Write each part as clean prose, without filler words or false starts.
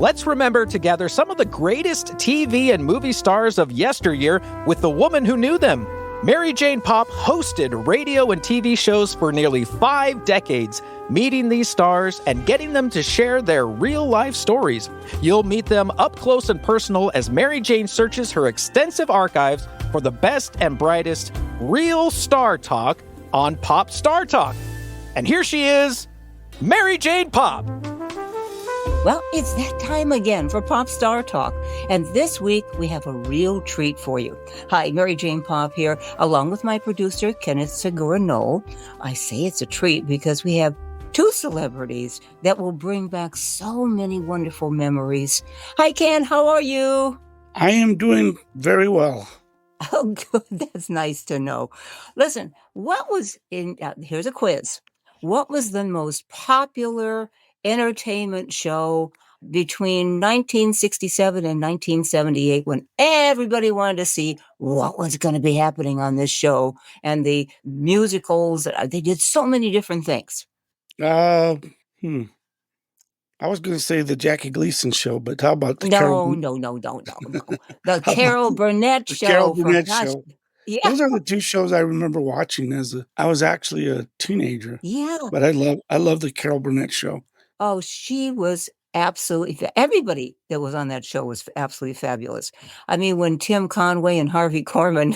Let's remember together some of the greatest TV and movie stars of yesteryear with the woman who knew them. Mary Jane Popp hosted radio and TV shows for nearly 5 decades, meeting these stars and getting them to share their real-life stories. You'll meet them up close and personal as Mary Jane searches her extensive archives for the best and brightest real star talk on Pop Star Talk. And here she is, Mary Jane Popp. Well, it's that time again for Pop Star Talk, and this week we have a real treat for you. Hi, Mary Jane Popp here, along with my producer, Kenneth Segura Knoll. I say it's a treat because we have 2 celebrities that will bring back so many wonderful memories. Hi, Ken, how are you? I am doing very well. Oh, good. That's nice to know. Listen, here's a quiz. What was the most popular entertainment show between 1967 and 1978 when everybody wanted to see what was going to be happening on this show and the musicals? They did so many different things. I was going to say the Jackie Gleason show, but how about the Carol? No. The Carol Burnett show. Carol Burnett show. Yeah. Those are the 2 shows I remember watching I was actually a teenager. Yeah. But I love the Carol Burnett show. Oh, she was absolutely, everybody that was on that show was absolutely fabulous. I mean, when Tim Conway and Harvey Korman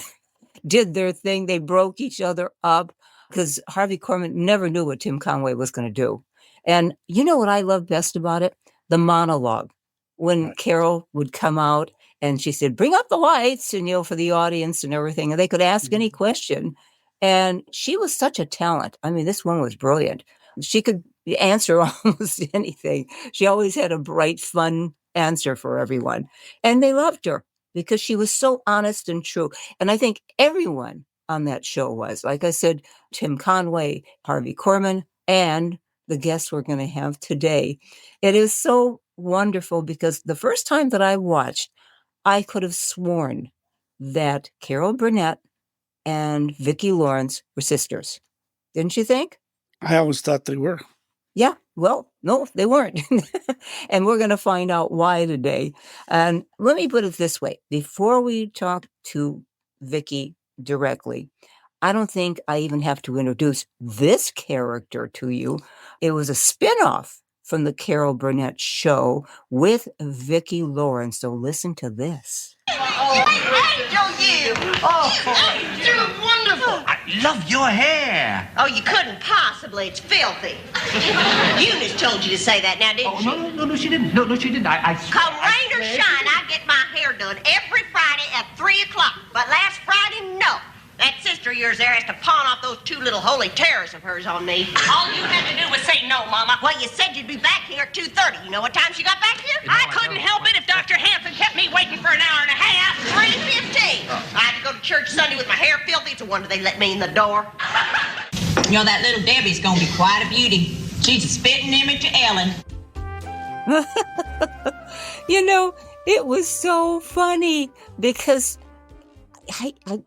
did their thing, they broke each other up because Harvey Korman never knew what Tim Conway was going to do. And you know what I love best about it? The monologue. When Carol would come out and she said, bring up the lights, and, for the audience and everything, and they could ask any question. And she was such a talent. I mean, this one was brilliant. She could answer almost anything. She always had a bright, fun answer for everyone. And they loved her because she was so honest and true. And I think everyone on that show was, like I said, Tim Conway, Harvey Korman, and the guests we're going to have today. It is so wonderful because the first time that I watched, I could have sworn that Carol Burnett and Vicki Lawrence were sisters. Didn't you think? I always thought they were. Yeah, well, no, they weren't. And we're going to find out why today. And let me put it this way. Before we talk to Vicki directly, I don't think I even have to introduce this character to you. It was a spinoff from the Carol Burnett show with Vicki Lawrence. So listen to this. You angel, wonderful. I love your hair. Oh, you couldn't possibly. It's filthy. Eunice told you to say that now, didn't she? No, she didn't. No, she didn't. Come rain or shine, I get my hair done every Friday at 3 o'clock. But last Friday, no. That sister of yours there has to pawn off those 2 little holy terrors of hers on me. All you had to do was say no, Mama. Well, you said you'd be back here at 2:30. You know what time she got back here? No, I couldn't help it if Dr. Hanson kept me waiting for an hour and a half. 3:15. I had to go to church Sunday with my hair filthy. It's a wonder they let me in the door. You know, that little Debbie's gonna be quite a beauty. She's a spitting image of Ellen. It was so funny because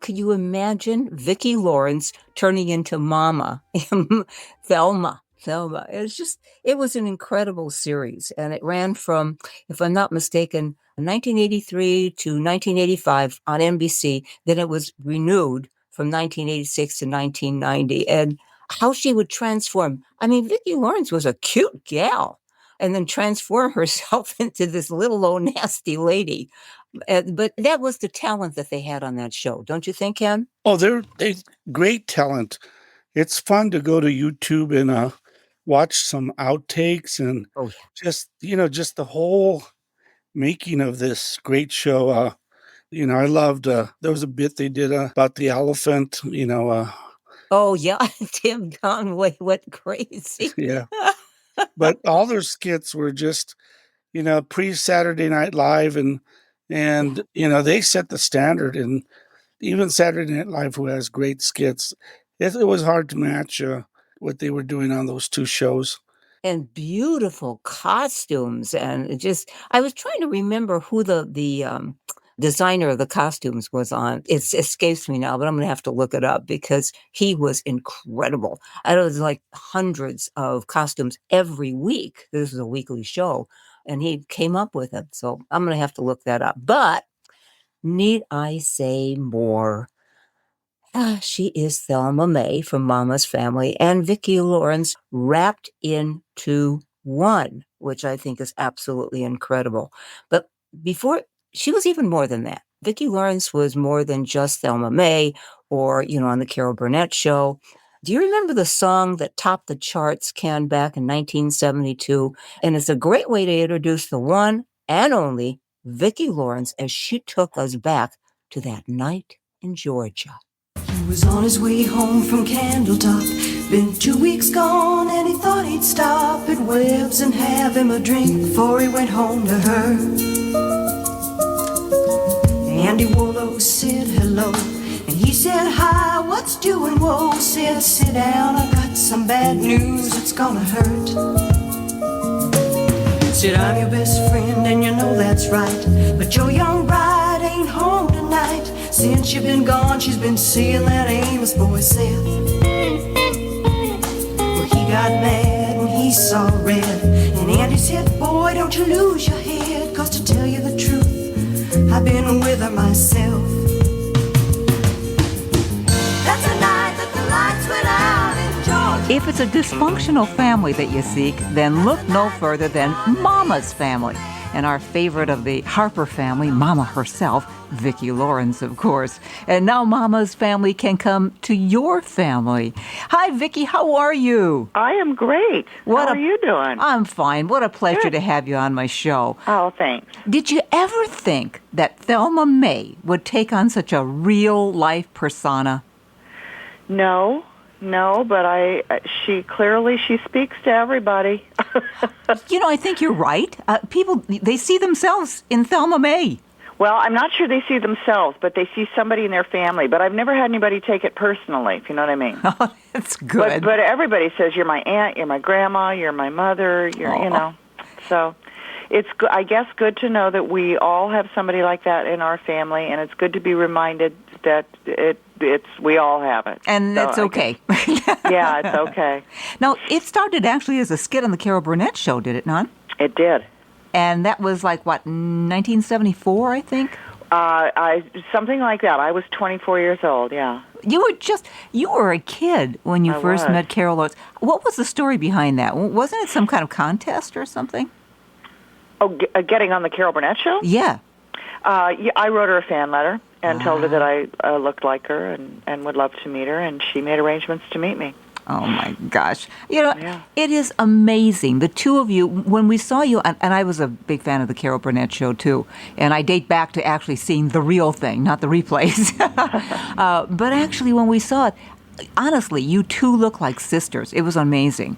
could you imagine Vicki Lawrence turning into Mama, Thelma? It was an incredible series. And it ran from, if I'm not mistaken, 1983 to 1985 on NBC. Then it was renewed from 1986 to 1990. And how she would transform. I mean, Vicki Lawrence was a cute gal and then transform herself into this little old nasty lady. But that was the talent that they had on that show. Don't you think, Ken? Oh, they're great talent. It's fun to go to YouTube and watch some outtakes and just the whole making of this great show. I loved, there was a bit they did about the elephant, Oh, yeah. Tim Conway went crazy. Yeah. But all their skits were just, pre-Saturday Night Live and they set the standard. And even Saturday Night Live, who has great skits, it was hard to match what they were doing on those 2 shows. And beautiful costumes. And I was trying to remember who the designer of the costumes was on. It escapes me now, but I'm going to have to look it up because he was incredible. I know there's like hundreds of costumes every week. This is a weekly show. And he came up with it. So I'm going to have to look that up. But need I say more? She is Thelma May from Mama's Family and Vicki Lawrence wrapped into one, which I think is absolutely incredible. But before, she was even more than that. Vicki Lawrence was more than just Thelma May or, on the Carol Burnett show. Do you remember the song that topped the charts, Ken, back in 1972? And it's a great way to introduce the one and only Vicki Lawrence as she took us back to that night in Georgia. He was on his way home from Candletop, been 2 weeks gone, and he thought he'd stop at Webb's and have him a drink before he went home to her. Andy Warlow said hello, and he said hi, what's doing? Whoa, said sit down, I got some bad news, it's gonna hurt. Said I'm your best friend, and you know that's right, but your young bride ain't home tonight. Since you've been gone, she's been seeing that Amos boy Seth. Well, he got mad and he saw red, and Andy said, boy, don't you lose your head, 'cause to tell you the truth, I've been with her myself. That's the night that the lights went out in Georgia. If it's a dysfunctional family that you seek, then look no further than Mama's Family. And our favorite of the Harper family, Mama herself, Vicki Lawrence, of course. And now Mama's Family can come to your family. Hi, Vicki. How are you? I am great. How are you doing? I'm fine. What a pleasure to have you on my show. Oh, thanks. Did you ever think that Thelma May would take on such a real-life persona? No, but she speaks to everybody. I think you're right. People, they see themselves in Thelma May. Well, I'm not sure they see themselves, but they see somebody in their family. But I've never had anybody take it personally, if you know what I mean. Oh, that's good. But everybody says, you're my aunt, you're my grandma, you're my mother, So it's, I guess, good to know that we all have somebody like that in our family, and it's good to be reminded that we all have it. And so it's okay. Yeah, it's okay. Now, it started actually as a skit on the Carol Burnett show, did it not? It did. And that was 1974, I think? Something like that. I was 24 years old, yeah. You were a kid when you first met Carol Lawrence. What was the story behind that? Wasn't it some kind of contest or something? Oh, getting on the Carol Burnett show? Yeah. I wrote her a fan letter and told her that I looked like her and would love to meet her, and she made arrangements to meet me. Oh, my gosh. It is amazing. The two of you, when we saw you, and I was a big fan of the Carol Burnett show, too, and I date back to actually seeing the real thing, not the replays. But actually, when we saw it, honestly, you two look like sisters. It was amazing.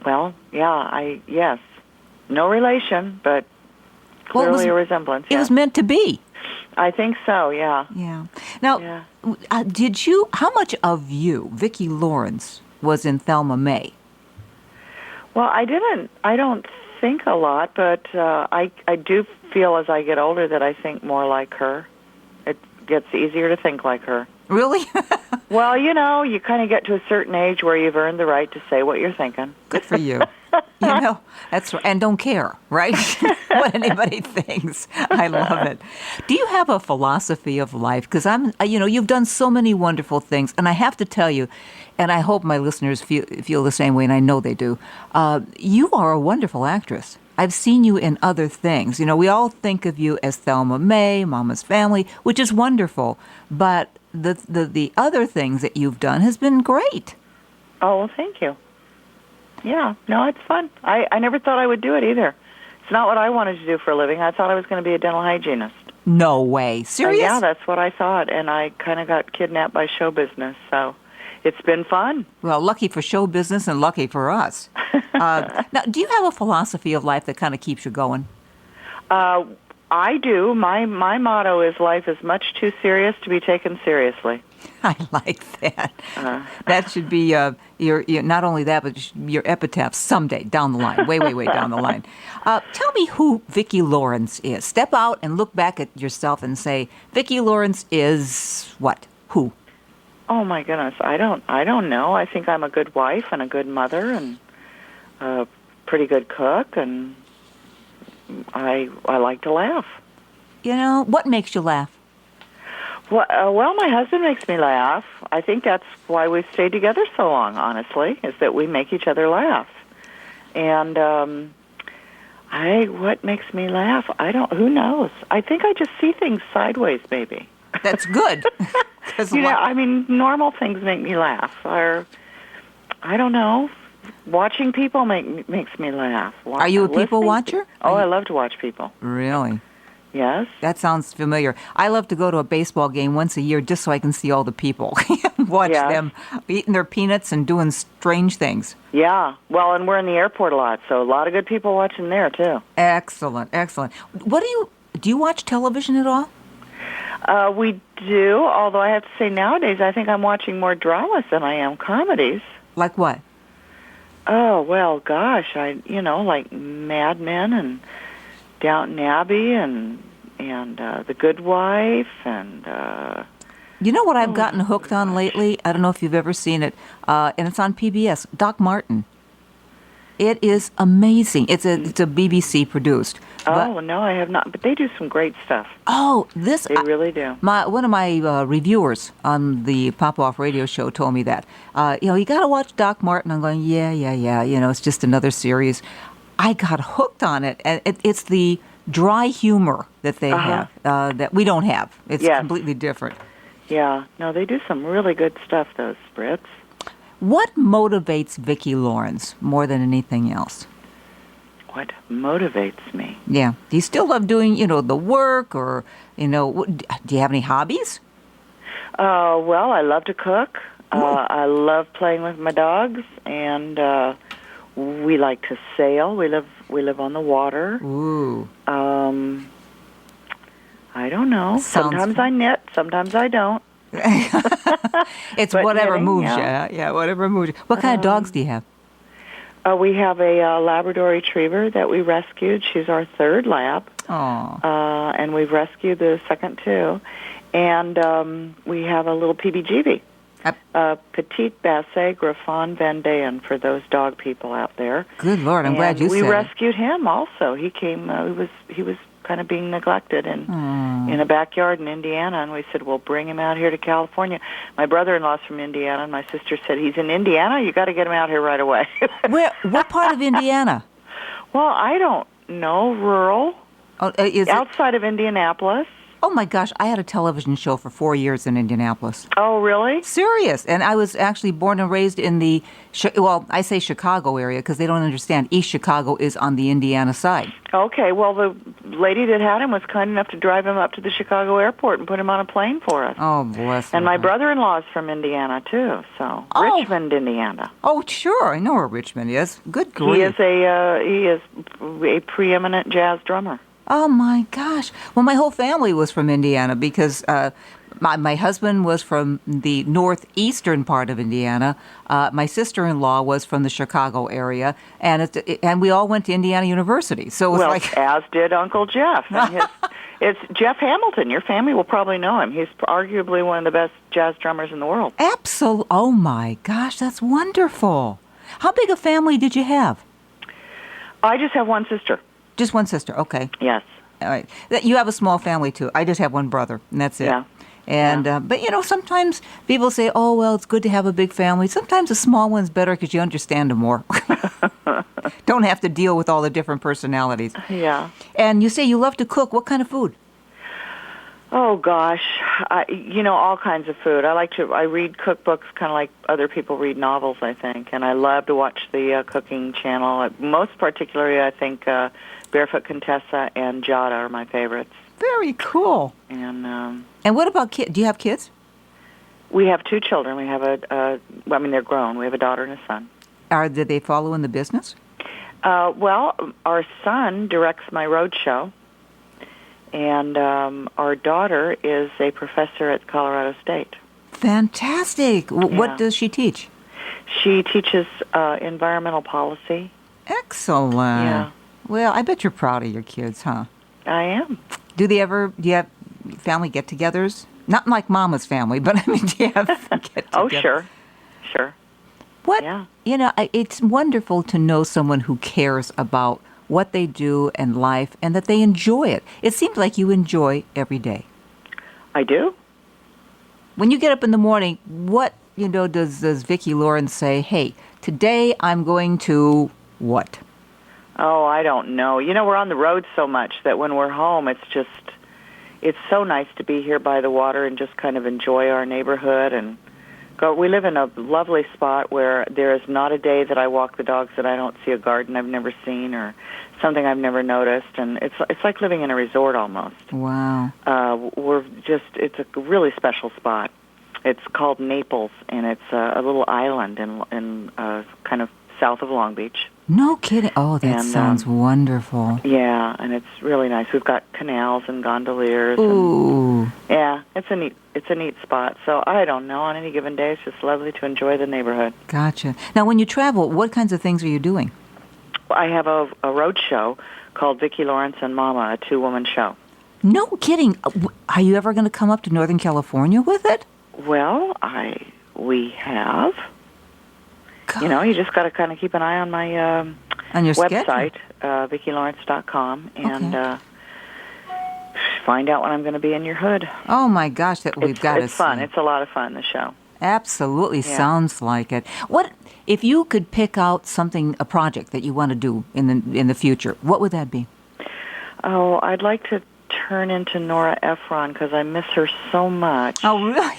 Well, yeah, yes. No relation, but clearly a resemblance. It was meant to be. I think so, yeah. Yeah. Now, how much of you, Vicki Lawrence, was in Thelma May? Well, I don't think a lot, but I do feel as I get older that I think more like her. It gets easier to think like her. Really? Well, you kind of get to a certain age where you've earned the right to say what you're thinking. Good for you. That's right. And don't care, right? What anybody thinks. I love it. Do you have a philosophy of life? Because you've done so many wonderful things, and I have to tell you, and I hope my listeners feel the same way, and I know they do. You are a wonderful actress. I've seen you in other things. We all think of you as Thelma May, Mama's Family, which is wonderful, but the other things that you've done has been great. Oh, well, thank you. Yeah, no, it's fun. I never thought I would do it either. It's not what I wanted to do for a living. I thought I was going to be a dental hygienist. No way. Serious? Yeah, that's what I thought, and I kind of got kidnapped by show business, so it's been fun. Well, lucky for show business and lucky for us. Now, do you have a philosophy of life that kind of keeps you going? I do. My motto is life is much too serious to be taken seriously. I like that. That should be your not only that, but your epitaph someday down the line, way down the line. Tell me who Vicki Lawrence is. Step out and look back at yourself and say, Vicki Lawrence is what? Who? Oh my goodness, I don't know. I think I'm a good wife and a good mother and a pretty good cook and I like to laugh. You know, what makes you laugh? Well, my husband makes me laugh. I think that's why we've stayed together so long, honestly, is that we make each other laugh. And what makes me laugh? Who knows? I think I just see things sideways, maybe. That's good. I mean, normal things make me laugh. Or, I don't know, watching people makes me laugh. Are you a people watcher? Oh, I love to watch people. Really? Yes. That sounds familiar. I love to go to a baseball game once a year just so I can see all the people. Watch them eating their peanuts and doing strange things. Yeah. Well, and we're in the airport a lot, so a lot of good people watching there, too. Excellent, excellent. Do you watch television at all? We do, although I have to say nowadays I think I'm watching more dramas than I am comedies. Like what? Oh, well, gosh, like Mad Men and Downton Abbey and The Good Wife and... You know what I've gotten hooked on lately? I don't know if you've ever seen it, and it's on PBS, Doc Martin. It is amazing. It's a BBC produced. No, I have not. But they do some great stuff. They really do. One of my reviewers on the Pop Off radio show told me that. You got to watch Doc Martin. I'm going, yeah. It's just another series. I got hooked on it, and it's the dry humor that they have that we don't have. It's completely different. Yeah. No, they do some really good stuff, those Brits. What motivates Vicki Lawrence more than anything else? What motivates me? Yeah. Do you still love doing, the work or, do you have any hobbies? Well, I love to cook. I love playing with my dogs, and we like to sail. We live on the water. Ooh. I don't know. Sometimes I knit, sometimes I don't. It's whatever moves you. Yeah, whatever moves you. What kind of dogs do you have? We have a Labrador Retriever that we rescued. She's our third lab. Aww. And we've rescued the second two. And we have a little PBGB. Petite Basset Griffon Vendéen for those dog people out there. Good Lord, I'm glad you said it. We rescued him also. He came, he was kind of being neglected in a backyard in Indiana, and we said, well, bring him out here to California. My brother-in-law's from Indiana, and my sister said, he's in Indiana? You got to get him out here right away. What part of Indiana? Well, I don't know. Rural. Outside of Indianapolis. Oh, my gosh. I had a television show for 4 years in Indianapolis. Oh, really? Serious. And I was actually born and raised in the, I say Chicago area because they don't understand. East Chicago is on the Indiana side. Okay. Well, the lady that had him was kind enough to drive him up to the Chicago airport and put him on a plane for us. Oh, bless him. And my brother-in-law is from Indiana, too, so Richmond, Indiana. Oh, sure. I know where Richmond is. Good grief. He is a preeminent jazz drummer. Oh, my gosh. Well, my whole family was from Indiana because my husband was from the northeastern part of Indiana. My sister-in-law was from the Chicago area, and we all went to Indiana University. So it was as did Uncle Jeff. It's Jeff Hamilton. Your family will probably know him. He's arguably one of the best jazz drummers in the world. Absolutely. Oh, my gosh. That's wonderful. How big a family did you have? I just have one sister. Just one sister, okay. Yes. All right. You have a small family, too. I just have one brother, and that's it. Yeah. And But, sometimes people say, oh, well, it's good to have a big family. Sometimes a small one's better because you understand them more. Don't have to deal with all the different personalities. Yeah. And you say you love to cook. What kind of food? Oh, gosh. All kinds of food. I read cookbooks kind of like other people read novels, I think. And I love to watch the cooking channel. Most particularly, I think Barefoot Contessa and Jada are my favorites. Very cool. And what about kids? Do you have kids? We have two children. We have they're grown. We have a daughter and a son. Did they follow in the business? Well, our son directs my road show. And our daughter is a professor at Colorado State. Fantastic. What does she teach? She teaches environmental policy. Excellent. Yeah. Well, I bet you're proud of your kids, huh? I am. Do you have family get-togethers? Not like Mama's family, but do you have get-togethers? Oh, sure. What? Yeah. It's wonderful to know someone who cares about what they do in life and that they enjoy it. It seems like you enjoy every day. I do. When you get up in the morning, what, does Vicki Lawrence say, hey, today I'm going to what? Oh, I don't know. We're on the road so much that when we're home, it's so nice to be here by the water and just kind of enjoy our neighborhood and go. We live in a lovely spot where there is not a day that I walk the dogs that I don't see a garden I've never seen or something I've never noticed, and it's like living in a resort almost. Wow. It's a really special spot. It's called Naples, and it's a little island in kind of south of Long Beach. No kidding. Oh, that sounds wonderful. Yeah, and it's really nice. We've got canals and gondoliers. Ooh. Yeah, it's a neat spot. So I don't know. On any given day, it's just lovely to enjoy the neighborhood. Gotcha. Now, when you travel, what kinds of things are you doing? I have a road show called Vicki Lawrence and Mama, a 2-woman show. No kidding. Are you ever going to come up to Northern California with it? Well, we have. God. You just got to kind of keep an eye on my on your website, VickiLawrence.com, and find out when I'm going to be in your hood. Oh my gosh, we've got to see. It's fun. It's a lot of fun. The show. Absolutely, sounds like it. What if you could pick out a project that you want to do in the future? What would that be? Oh, I'd like to turn into Nora Ephron because I miss her so much. Oh, really?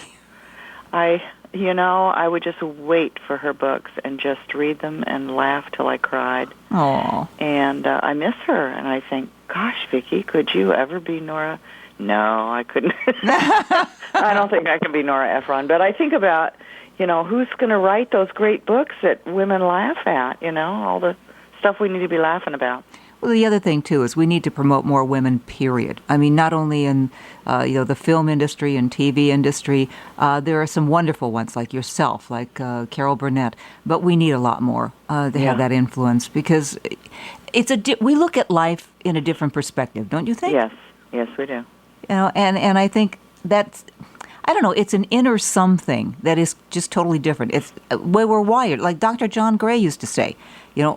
I would just wait for her books and just read them and laugh till I cried. Oh. And I miss her, and I think, gosh, Vicki, could you ever be Nora? No, I couldn't. I don't think I can be Nora Ephron, but I think about, who's going to write those great books that women laugh at, all the stuff we need to be laughing about. Well, the other thing, too, is we need to promote more women, period. I mean, not only in, the film industry and TV industry. There are some wonderful ones like yourself, like Carol Burnett. But we need a lot more to have that influence because we look at life in a different perspective, don't you think? Yes, we do. And I think that's, I don't know, it's an inner something that is just totally different. It's where we're wired. Like Dr. John Gray used to say,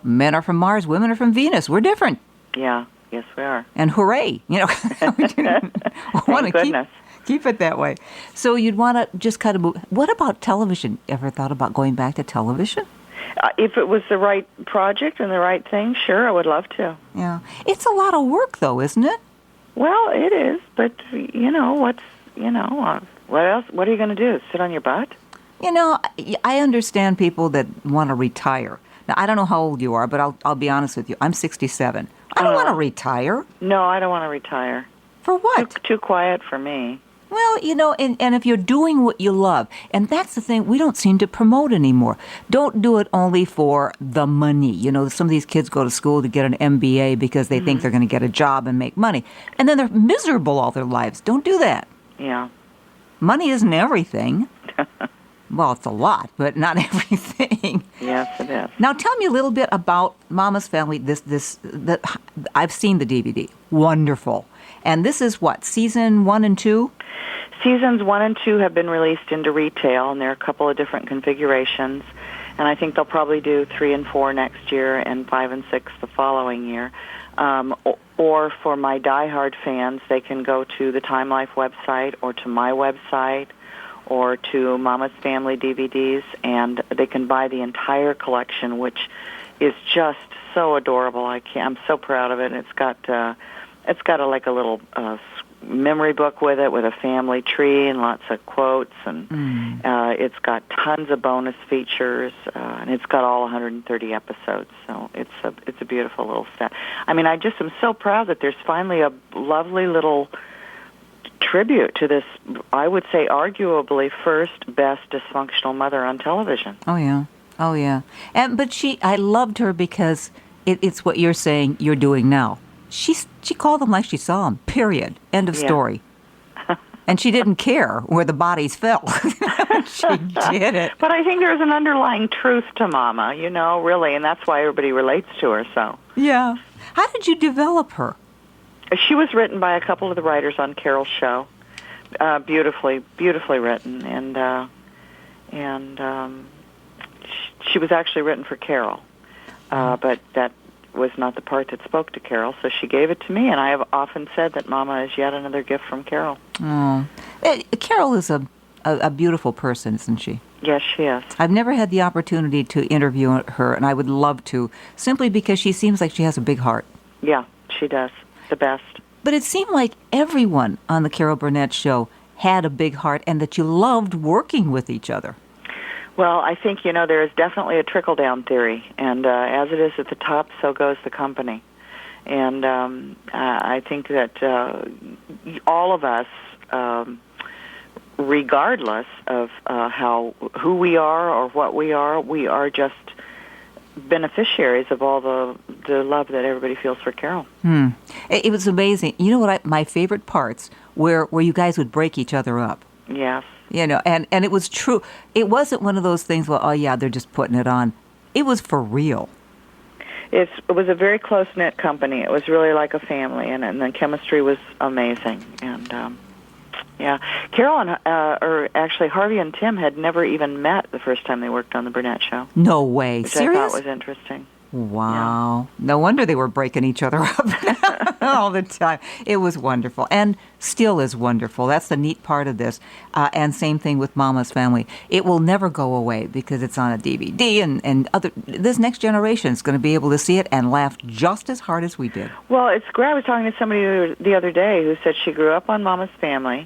men are from Mars, women are from Venus. We're different. Yeah, yes, we are. And hooray, we want to keep it that way. So you'd want to just kind of move. What about television? Ever thought about going back to television? If it was the right project and the right thing, sure, I would love to. Yeah. It's a lot of work, though, isn't it? Well, it is, but, what else? What are you going to do, sit on your butt? I understand people that want to retire. Now, I don't know how old you are, but I'll be honest with you. I'm 67. I don't want to retire. No, I don't want to retire. For what? Too quiet for me. Well, and if you're doing what you love, and that's the thing we don't seem to promote anymore. Don't do it only for the money. Some of these kids go to school to get an MBA because they think they're going to get a job and make money. And then they're miserable all their lives. Don't do that. Yeah. Money isn't everything. Well, it's a lot, but not everything. Yes, it is. Now, tell me a little bit about Mama's Family. I've seen the DVD. Wonderful. And this is what, season 1 and 2? Seasons 1 and 2 have been released into retail, and there are a couple of different configurations. And I think they'll probably do 3 and 4 next year and 5 and 6 the following year. Or for my diehard fans, they can go to the Time Life website or to my website or to Mama's Family DVDs, and they can buy the entire collection, which is just so adorable. I'm so proud of it. And it's got a little memory book with it, with a family tree and lots of quotes, and it's got tons of bonus features, and it's got all 130 episodes. So it's a beautiful little set. I mean, I just am so proud that there's finally a lovely little tribute to this, I would say, arguably first best dysfunctional mother on television. Oh yeah. But I loved her because it's what you're saying you're doing now. She called them like she saw them. Period. End of story. And she didn't care where the bodies fell. She did it. But I think there's an underlying truth to Mama, really, and that's why everybody relates to her. So yeah. How did you develop her? She was written by a couple of the writers on Carol's show, beautifully written, and she was actually written for Carol, but that was not the part that spoke to Carol, so she gave it to me, and I have often said that Mama is yet another gift from Carol. Oh, Carol is a beautiful person, isn't she? Yes, she is. I've never had the opportunity to interview her, and I would love to, simply because she seems like she has a big heart. Yeah, she does. The best. But it seemed like everyone on the Carol Burnett show had a big heart and that you loved working with each other. Well, I think, there is definitely a trickle-down theory, and as it is at the top, so goes the company. And I think that all of us, regardless of who we are or what we are just beneficiaries of all the love that everybody feels for Carol. It was amazing. You know what? My favorite parts where you guys would break each other up. Yes. And it was true. It wasn't one of those things, well, oh yeah, they're just putting it on. It was for real. It was a very close-knit company. It was really like a family, and the chemistry was amazing. And Carol or actually Harvey and Tim had never even met the first time they worked on the Burnett show. No way. Which Serious? I thought was interesting. Wow. Yeah. No wonder they were breaking each other up all the time. It was wonderful and still is wonderful. That's the neat part of this. And same thing with Mama's Family. It will never go away because it's on a DVD and this next generation is going to be able to see it and laugh just as hard as we did. Well, it's great. I was talking to somebody the other day who said she grew up on Mama's Family.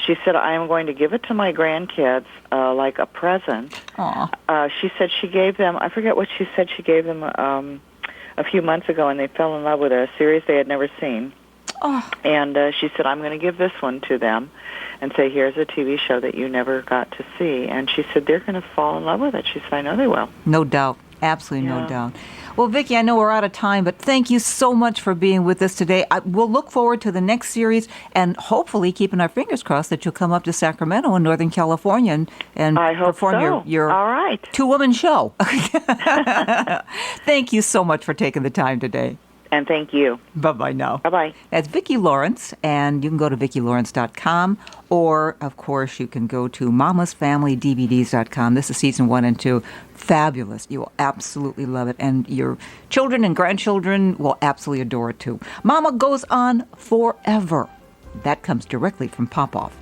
She said, I am going to give it to my grandkids like a present. Aww. She said she gave them, I forget what she said she gave them a few months ago, and they fell in love with a series they had never seen. Oh. And she said, I'm going to give this one to them and say, here's a TV show that you never got to see. And she said, they're going to fall in love with it. She said, I know they will. No doubt. Absolutely no doubt. Well, Vicki, I know we're out of time, but thank you so much for being with us today. We'll look forward to the next series and hopefully keeping our fingers crossed that you'll come up to Sacramento in Northern California and I hope perform so. your All right. two-woman show. Thank you so much for taking the time today. And thank you. Bye-bye now. Bye-bye. That's Vicki Lawrence, and you can go to VickiLawrence.com, or, of course, you can go to MamasFamilyDVDs.com. This is season 1 and 2. Fabulous. You will absolutely love it, and your children and grandchildren will absolutely adore it, too. Mama goes on forever. That comes directly from Popoff.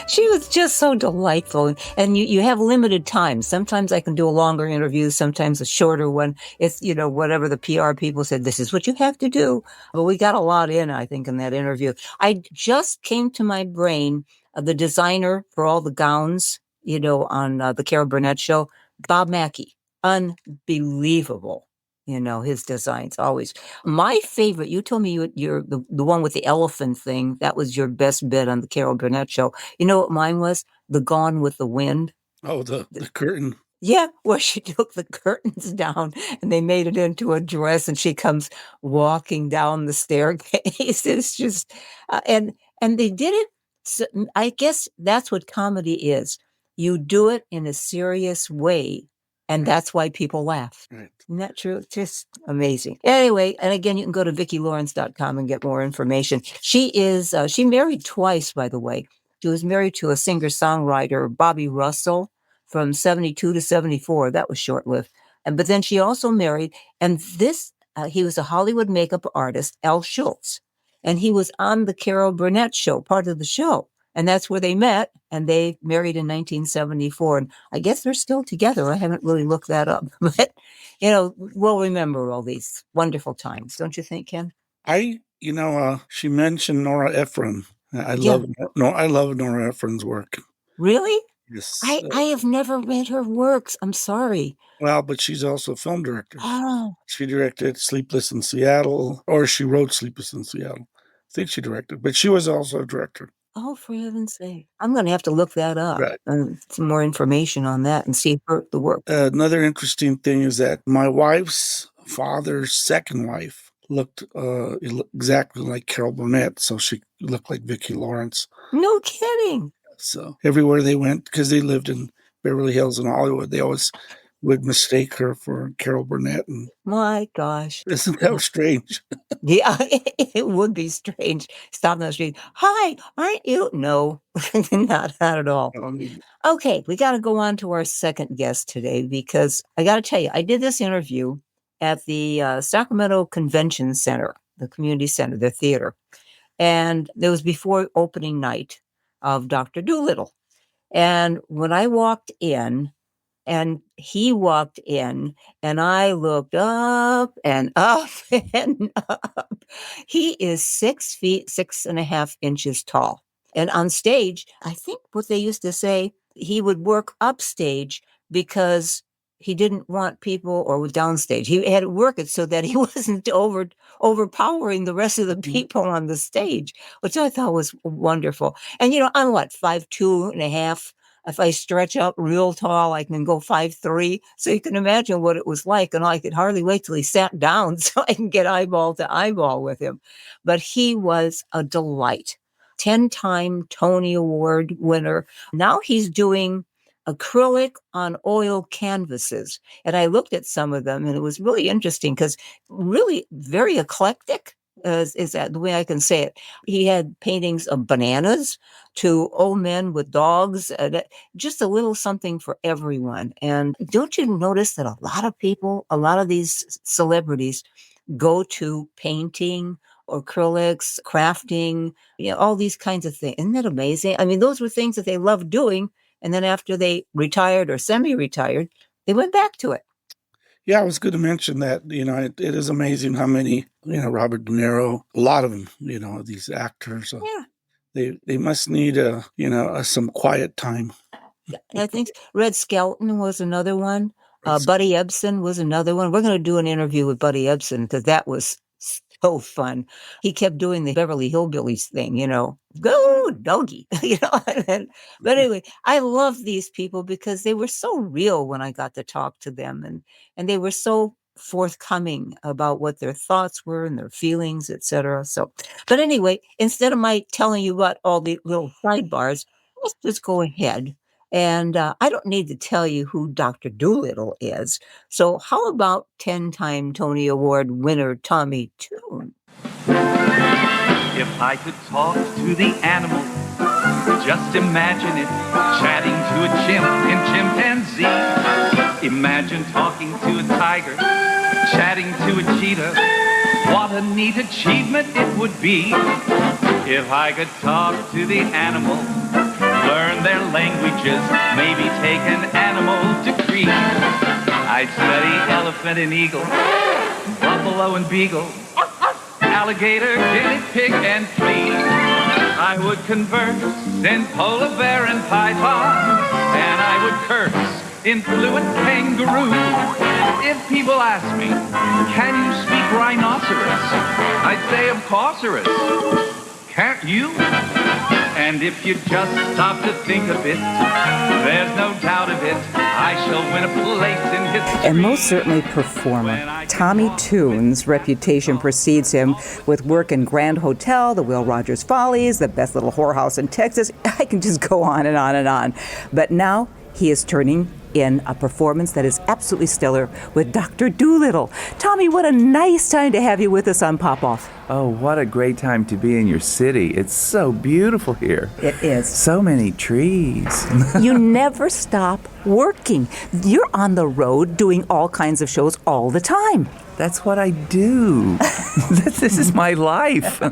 She was just so delightful. And you have limited time. Sometimes I can do a longer interview, sometimes a shorter one. It's, whatever the PR people said, this is what you have to do. But we got a lot in, I think, in that interview. I just came to my brain, the designer for all the gowns, on the Carol Burnett show, Bob Mackey. Unbelievable. His designs always. My favorite, you told me you're the one with the elephant thing. That was your best bit on the Carol Burnett show. You know what mine was? The Gone with the Wind. Oh, the curtain. Yeah, where she took the curtains down and they made it into a dress and she comes walking down the staircase. It's just, and they did it. So I guess that's what comedy is. You do it in a serious way. And that's why people laugh. Right. Isn't that true? It's just amazing. Anyway, and again, you can go to VickiLawrence.com and get more information. She married twice, by the way. She was married to a singer-songwriter, Bobby Russell, from 72 to 74. That was short-lived. But then she also married, and he was a Hollywood makeup artist, Al Schultz. And he was on the Carol Burnett show, part of the show. And that's where they met, and they married in 1974. And I guess they're still together. I haven't really looked that up. But, we'll remember all these wonderful times. Don't you think, Ken? She mentioned Nora Ephron. I love Nora Ephron's work. Really? Yes. I have never read her works. I'm sorry. Well, but she's also a film director. Oh. She directed Sleepless in Seattle, or she wrote Sleepless in Seattle. I think she directed, but she was also a director. Oh, for heaven's sake. I'm going to have to look that up. Right. And some more information on that and see the work. Another interesting thing is that my wife's father's second wife looked exactly like Carol Burnett, so she looked like Vicki Lawrence. No kidding. So everywhere they went, because they lived in Beverly Hills and Hollywood, they always would mistake her for Carol Burnett. And My gosh. isn't that strange? Yeah, it would be strange. Stop on the street. Hi, aren't you? No, not at all. Okay, we got to go on to our second guest today because I got to tell you, I did this interview at the Sacramento Convention Center, the community center, the theater. And it was before opening night of Dr. Dolittle. And when I walked in, and he walked in, and I looked up and up and up. He is 6 feet, 6.5 inches tall. And on stage, I think what they used to say, he would work upstage because he didn't want people, or downstage. He had to work it so that he wasn't overpowering the rest of the people on the stage, which I thought was wonderful. And, I'm 5'2.5". If I stretch up real tall, I can go 5'3". So you can imagine what it was like. And I could hardly wait till he sat down so I can get eyeball to eyeball with him. But he was a delight. 10-time Tony Award winner. Now he's doing acrylic on oil canvases. And I looked at some of them, and it was really interesting because really very eclectic. Is that the way I can say it? He had paintings of bananas to old men with dogs, just a little something for everyone. And don't you notice that a lot of people, a lot of these celebrities go to painting, acrylics, crafting, all these kinds of things. Isn't that amazing? I mean, those were things that they loved doing. And then after they retired or semi-retired, they went back to it. Yeah, I was going to mention that, it is amazing how many, Robert De Niro, a lot of them, these actors, they must need some quiet time. I think Red Skelton was another one. Buddy Ebsen was another one. We're going to do an interview with Buddy Ebsen because that was so fun. He kept doing the Beverly Hillbillies thing, go doggy, But anyway, I love these people because they were so real when I got to talk to them, and they were so forthcoming about what their thoughts were and their feelings, etc. So, but anyway, instead of my telling you about all the little sidebars, let's just go ahead. And I don't need to tell you who Dr. Dolittle is. So how about 10-time Tony Award winner Tommy Tune? If I could talk to the animal, just imagine it, chatting to a chimp and chimpanzee. Imagine talking to a tiger, chatting to a cheetah. What a neat achievement it would be. If I could talk to the animal, learn their languages, maybe take an animal degree. I'd study elephant and eagle, buffalo and beagle, alligator, guinea pig, and flea. I would converse in polar bear and python, and I would curse in fluent kangaroo. If people ask me, can you speak rhinoceros? I'd say, of course. Can't you? And if you just stop to think of it, there's no doubt of it, I shall win a place in history. And most certainly performer. Tommy Tune's reputation precedes him with work in Grand Hotel, the Will Rogers Follies, the Best Little Whorehouse in Texas. I can just go on and on and on. But now he is turning in a performance that is absolutely stellar with Dr. Dolittle. Tommy, what a nice time to have you with us on Pop-Off. Oh, what a great time to be in your city. It's so beautiful here. It is. So many trees. You never stop working. You're on the road doing all kinds of shows all the time. That's what I do. This is my life.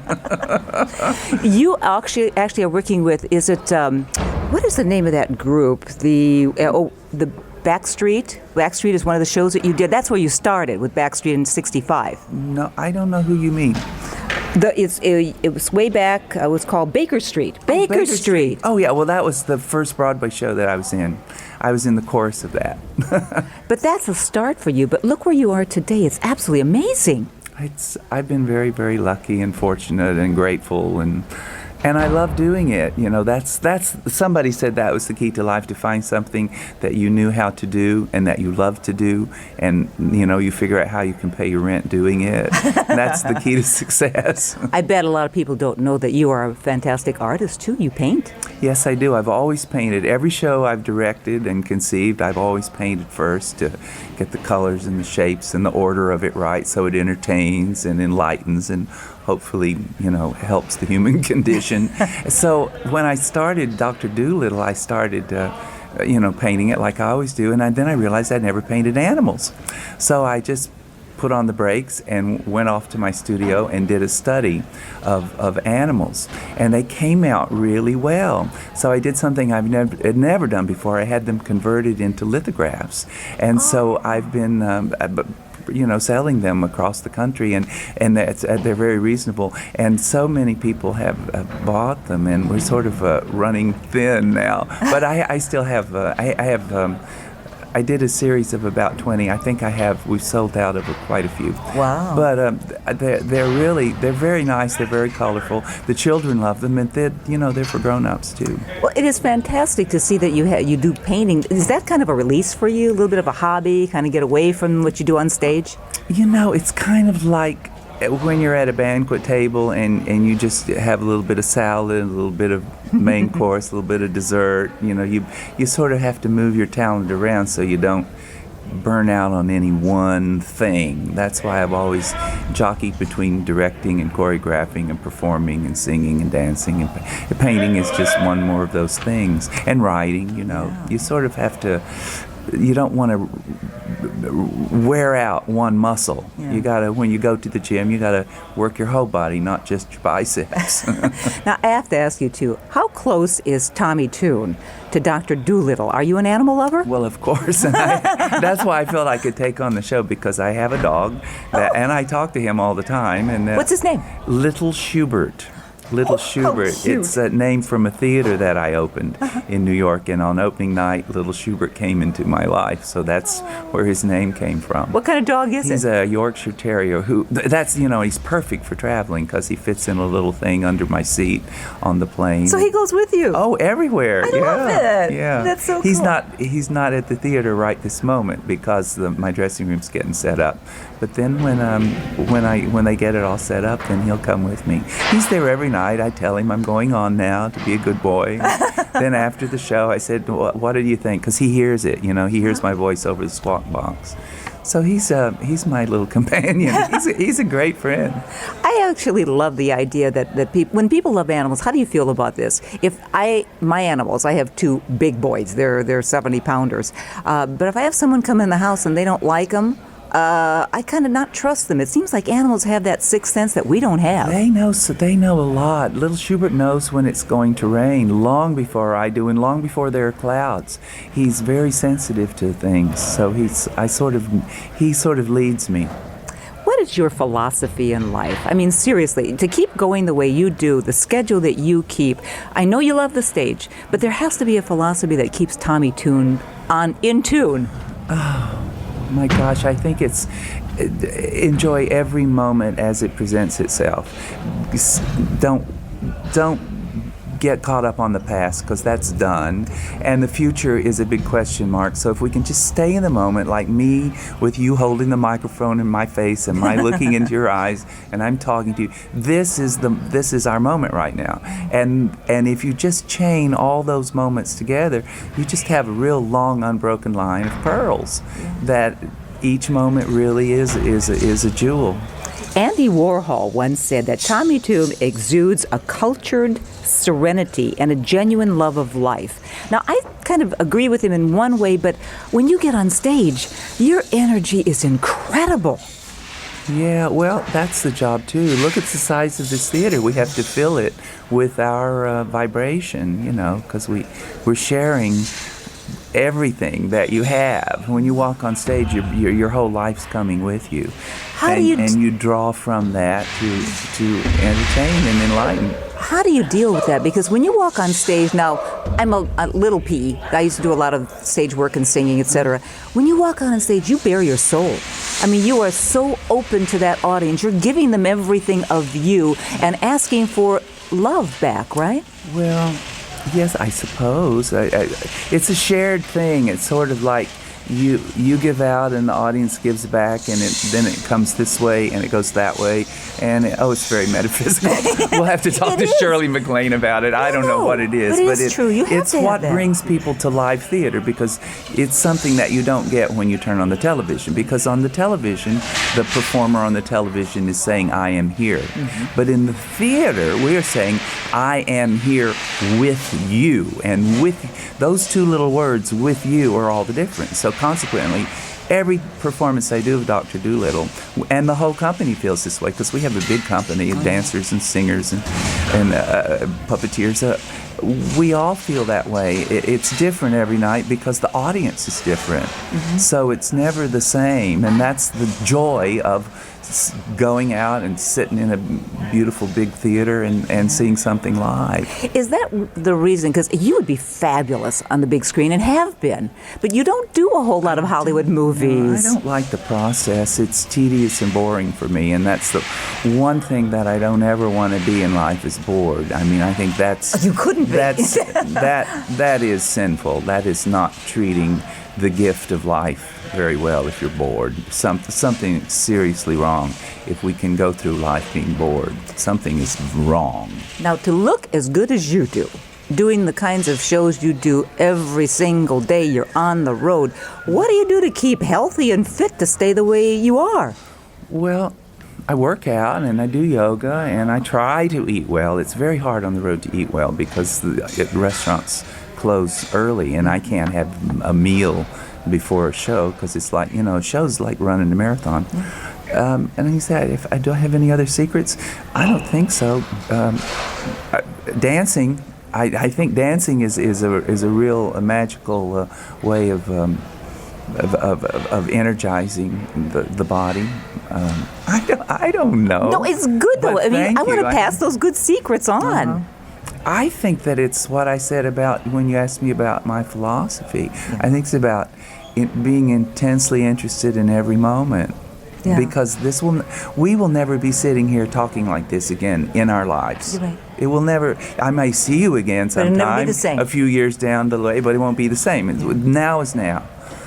You actually are working with, is it, what is the name of that group? The Backstreet? Backstreet is one of the shows that you did. That's where you started, with Backstreet in 65. No, I don't know who you mean. It was way back. It was called Baker Street. Baker Street. Oh, yeah. Well, that was the first Broadway show that I was in. I was in the chorus of that. But that's a start for you. But look where you are today. It's absolutely amazing. I've been very, very lucky and fortunate and grateful, and And I love doing it. You know, that's somebody said that was the key to life, to find something that you knew how to do and that you love to do, and you know, you figure out how you can pay your rent doing it. And that's the key to success. I bet a lot of people don't know that you are a fantastic artist too. You paint? Yes, I do. I've always painted. Every show I've directed and conceived, I've always painted first to get the colors and the shapes and the order of it right, so it entertains and enlightens and hopefully, you know, helps the human condition. So when I started Dr. Dolittle, I started, painting it like I always do, and then I realized I'd never painted animals. So I just put on the brakes and went off to my studio and did a study of animals, and they came out really well. So I did something I've never done before. I had them converted into lithographs, and so I've been selling them across the country, and they're very reasonable, and so many people have bought them, and we're sort of running thin now. But I still have I did a series of about 20. I think we've sold out of quite a few. Wow. But they're very nice. They're very colorful. The children love them, and they're for grown-ups too. Well, it is fantastic to see that you do painting. Is that kind of a release for you? A little bit of a hobby, kind of get away from what you do on stage? You know, it's kind of like when you're at a banquet table and you just have a little bit of salad, a little bit of main course, a little bit of dessert. You know, you sort of have to move your talent around so you don't burn out on any one thing. That's why I've always jockeyed between directing and choreographing and performing and singing and dancing, and painting is just one more of those things. And writing, you know, you sort of have to. You don't want to wear out one muscle. Yeah. You gotta, when you go to the gym, you gotta work your whole body, not just your biceps. Now, I have to ask you too, how close is Tommy Tune to Dr. Dolittle? Are you an animal lover? Well, of course. And that's why I felt I could take on the show, because I have a dog, and I talk to him all the time. And what's his name? Little Schubert. Little Schubert. It's a name from a theater that I opened in New York, and on opening night, Little Schubert came into my life, so that's where his name came from. What kind of dog is He's a Yorkshire Terrier he's perfect for traveling because he fits in a little thing under my seat on the plane. So he goes with you? Oh, everywhere. I love it. Yeah. That's so He's cool. He's not at the theater right this moment because my dressing room's getting set up. But then when they get it all set up, then he'll come with me. He's there every night. I tell him I'm going on now to be a good boy. Then after the show, I said, "What did you think?" Because he hears it. You know, he hears my voice over the squawk box. So he's my little companion. He's a great friend. I actually love the idea that when people love animals, how do you feel about this? My animals, I have two big boys. They're 70-pounders. But if I have someone come in the house and they don't like them, I kind of not trust them. It seems like animals have that sixth sense that we don't have. They know a lot. Little Schubert knows when it's going to rain long before I do, and long before there are clouds. He's very sensitive to things, so he sort of leads me. What is your philosophy in life? I mean, seriously, to keep going the way you do, the schedule that you keep. I know you love the stage, but there has to be a philosophy that keeps Tommy Tune in tune. Oh. My gosh, I think it's enjoy every moment as it presents itself. Don't get caught up on the past, because that's done, and the future is a big question mark. So if we can just stay in the moment, like me with you holding the microphone in my face and my looking into your eyes and I'm talking to you, this is our moment right now. And if you just chain all those moments together, you just have a real long unbroken line of pearls that each moment really is a jewel. Andy Warhol once said that Tommy Tune exudes a cultured serenity and a genuine love of life. Now, I kind of agree with him in one way, but when you get on stage, your energy is incredible. Yeah, well, that's the job, too. Look at the size of this theater. We have to fill it with our vibration, you know, because we're sharing everything that you have. When you walk on stage, your whole life's coming with you. And you draw from that to entertain and enlighten. How do you deal with that? Because when you walk on stage, now, I'm a little P. I used to do a lot of stage work and singing, etc. When you walk on stage, you bare your soul. I mean, you are so open to that audience. You're giving them everything of you and asking for love back, right? Well, yes, I suppose. It's a shared thing. It's sort of like you give out and the audience gives back, and then it comes this way and it goes that way, and it's very metaphysical. We'll have to talk to Shirley MacLaine about it. I don't know what it is, but it's true. It's what brings people to live theater, because it's something that you don't get when you turn on the television, because on the television, the performer on the television is saying, I am here. But in the theater, we are saying, I am here with you, and with those two little words, with you, are all the difference. So consequently, every performance I do of Dr. Dolittle, and the whole company feels this way, because we have a big company of dancers and singers and puppeteers. We all feel that way. It's different every night because the audience is different. So it's never the same, and that's the joy of going out and sitting in a beautiful big theater and seeing something live. Is that the reason? Because you would be fabulous on the big screen and have been, but you don't do a whole lot of Hollywood movies. No, I don't like the process. It's tedious and boring for me, and that's the one thing that I don't ever want to be in life, is bored. I mean, I think that's... You couldn't be. That is sinful. That is not treating the gift of life very well if you're bored. Something is seriously wrong if we can go through life being bored. Something is wrong. Now, to look as good as you do, doing the kinds of shows you do every single day, you're on the road, what do you do to keep healthy and fit to stay the way you are? Well, I work out and I do yoga and I try to eat well. It's very hard on the road to eat well because the restaurants close early and I can't have a meal before a show because it's like, a show's like running a marathon. And he said, do I have any other secrets? I don't think so. Dancing, I think dancing is a real magical way of energizing the body. I don't know. No, it's good though. I mean, I want to pass those good secrets on. I think that it's what I said about when you asked me about my philosophy. I think it's about being intensely interested in every moment. Yeah. Because we will never be sitting here talking like this again in our lives. You're right. It will never. I may see you again sometime, but it'll never be the same. A few years down the way, but it won't be the same. Now is now.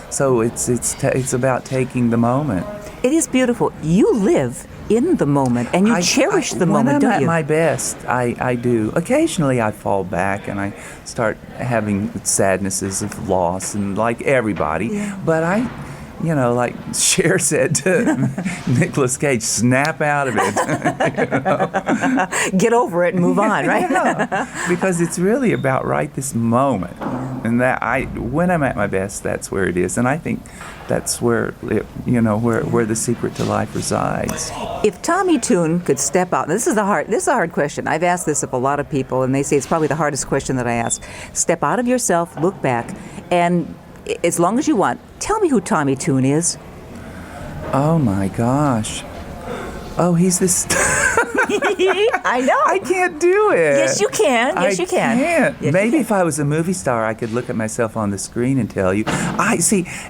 So it's about taking the moment. It is beautiful. You live in the moment, and you cherish the moment, don't you? When I'm at my best, I do. Occasionally I fall back and I start having sadnesses of loss, and like everybody. Yeah. But like Cher said to Nicolas Cage, snap out of it. Get over it and move on, right? Yeah, because it's really about right this moment. And that when I'm at my best, that's where it is. And I think that's where where the secret to life resides. If Tommy Tune could step out, this is a hard question. I've asked this of a lot of people, and they say it's probably the hardest question that I ask. Step out of yourself, look back, and as long as you want, tell me who Tommy Tune is. Oh my gosh. Oh, he's this. I know. I can't do it. Yes, you can. Yes, you can. I can't. Yes, Maybe if I was a movie star, I could look at myself on the screen and tell you.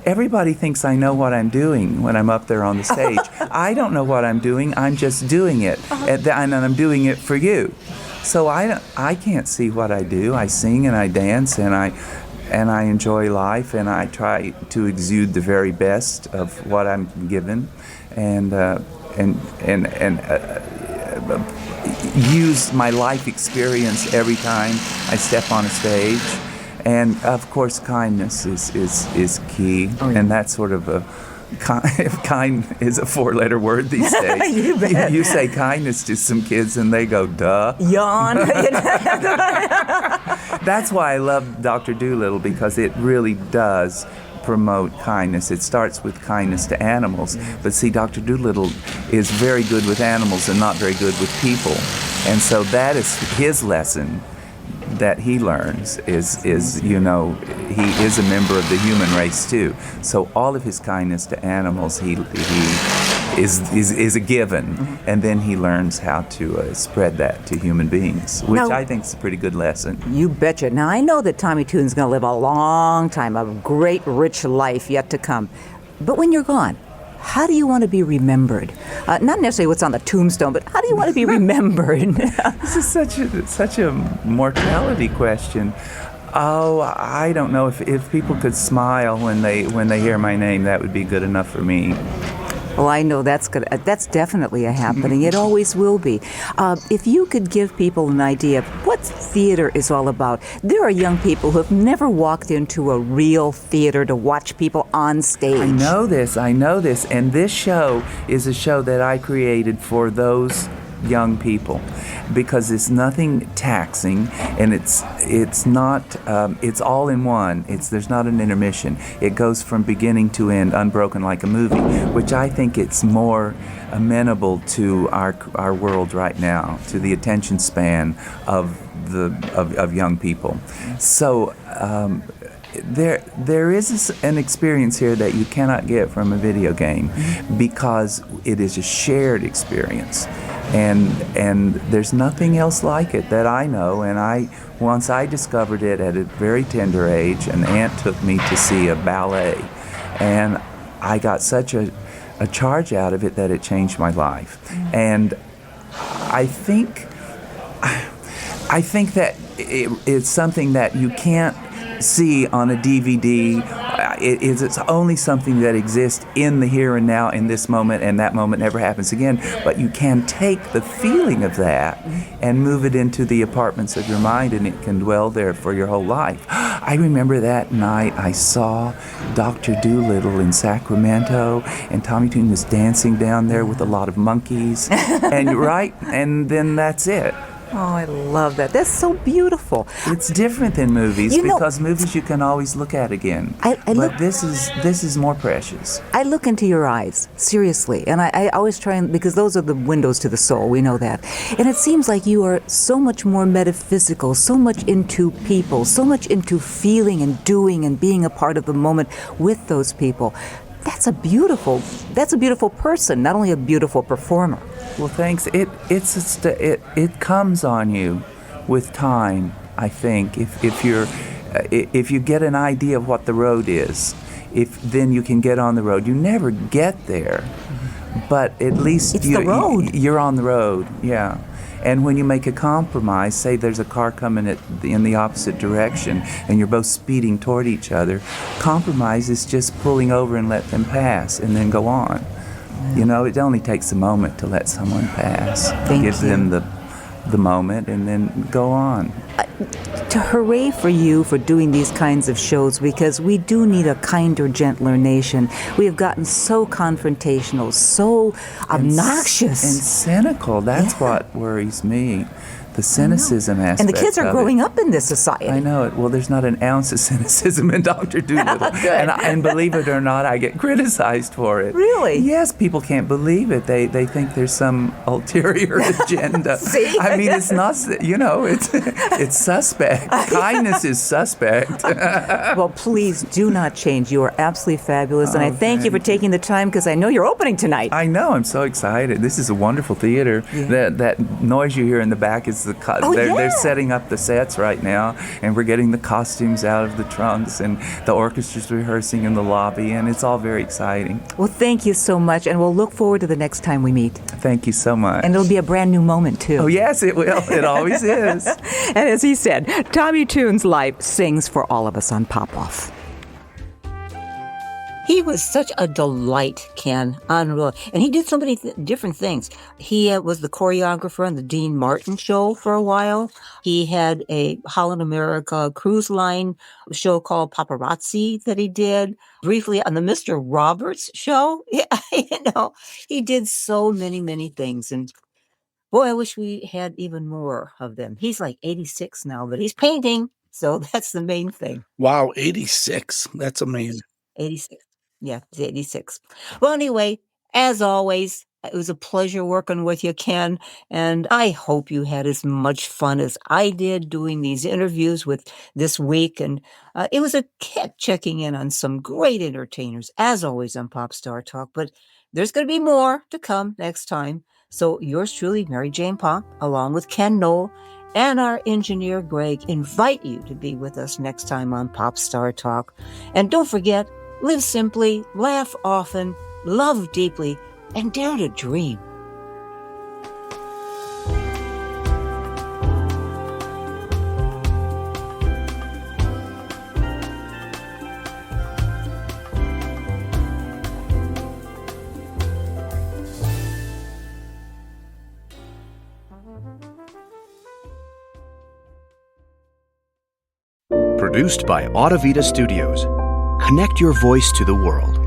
Everybody thinks I know what I'm doing when I'm up there on the stage. I don't know what I'm doing. I'm just doing it. And I'm doing it for you. So I can't see what I do. I sing and I dance and I enjoy life, and I try to exude the very best of what I'm given, and use my life experience every time I step on a stage. And of course, kindness is key, and that's sort of kind is a 4-letter word these days. You bet. You say kindness to some kids and they go, duh. Yawn. That's why I love Dr. Dolittle, because it really does promote kindness. It starts with kindness to animals. But see, Dr. Dolittle is very good with animals and not very good with people. And so that is his lesson that he learns is he is a member of the human race too. So all of his kindness to animals he is a given, and then he learns how to spread that to human beings, which I think is a pretty good lesson. You betcha. Now I know that Tommy Tune's going to live a long time, a great rich life yet to come. But when you're gone, how do you want to be remembered? Not necessarily what's on the tombstone, but how do you want to be remembered? This is such a mortality question. Oh, I don't know. If people could smile when they hear my name, that would be good enough for me. Well, I know that's good. That's definitely a happening. It always will be. If you could give people an idea of what theater is all about. There are young people who have never walked into a real theater to watch people on stage. I know this, and this show is a show that I created for those young people because it's nothing taxing, and it's not it's all in one. There's not an intermission. It goes from beginning to end, unbroken like a movie, which I think it's more amenable to our world right now, to the attention span of young people. So there is an experience here that you cannot get from a video game because it is a shared experience. And there's nothing else like it that I know. And once I discovered it at a very tender age, an aunt took me to see a ballet, and I got such a charge out of it that it changed my life. And I think that it's something that you can't see on a DVD. It's only something that exists in the here and now, in this moment, and that moment never happens again. But you can take the feeling of that and move it into the apartments of your mind, and it can dwell there for your whole life. I remember that night I saw Dr. Dolittle in Sacramento, and Tommy Tune was dancing down there with a lot of monkeys, and then that's it. Oh, I love that. That's so beautiful. It's different than movies because movies you can always look at again. But this is more precious. I look into your eyes, seriously, and I always try because those are the windows to the soul. We know that. And it seems like you are so much more metaphysical, so much into people, so much into feeling and doing and being a part of the moment with those people. That's a beautiful person, not only a beautiful performer. Well, thanks. It comes on you with time, I think. If you get an idea of what the road is, then you can get on the road. You never get there, but at least the road. You're on the road, yeah. And when you make a compromise, say there's a car coming in the opposite direction and you're both speeding toward each other, compromise is just pulling over and let them pass and then go on. Yeah. You know, it only takes a moment to let someone pass. Give them the moment and then go on. To hooray for you for doing these kinds of shows, because we do need a kinder, gentler nation. We have gotten so confrontational, so obnoxious. And cynical. That's what worries me. The cynicism aspect. And the kids are growing up in this society. I know it. Well, there's not an ounce of cynicism in Dr. Dolittle. and believe it or not, I get criticized for it. Really? Yes, people can't believe it. They think there's some ulterior agenda. See? I mean, it's not, it's suspect. Kindness is suspect. Well, please do not change. You are absolutely fabulous. And I thank you for taking the time because I know you're opening tonight. I know. I'm so excited. This is a wonderful theater. Yeah. That noise you hear in the back is they're setting up the sets right now, and we're getting the costumes out of the trunks, and the orchestra's rehearsing in the lobby, and it's all very exciting. Well, thank you so much, and we'll look forward to the next time we meet. Thank you so much. And it'll be a brand new moment, too. Oh, yes, it will. It always is. And as he said, Tommy Tune's life sings for all of us on Pop-Off. He was such a delight, Ken, unreal. And he did so many different things. He was the choreographer on the Dean Martin show for a while. He had a Holland America cruise line show called Paparazzi that he did. Briefly on the Mr. Roberts show. Yeah, he did so many, many things. And boy, I wish we had even more of them. He's like 86 now, but he's painting. So that's the main thing. Wow, 86. That's amazing. 86. Yeah, he's 86. Well, anyway, as always, it was a pleasure working with you, Ken. And I hope you had as much fun as I did doing these interviews with this week. And it was a kick checking in on some great entertainers, as always, on Pop Star Talk. But there's going to be more to come next time. So yours truly, Mary Jane Popp, along with Ken Knoll and our engineer, Greg, invite you to be with us next time on Pop Star Talk. And don't forget, live simply, laugh often, love deeply, and dare to dream. Produced by Audavita Studios. Connect your voice to the world.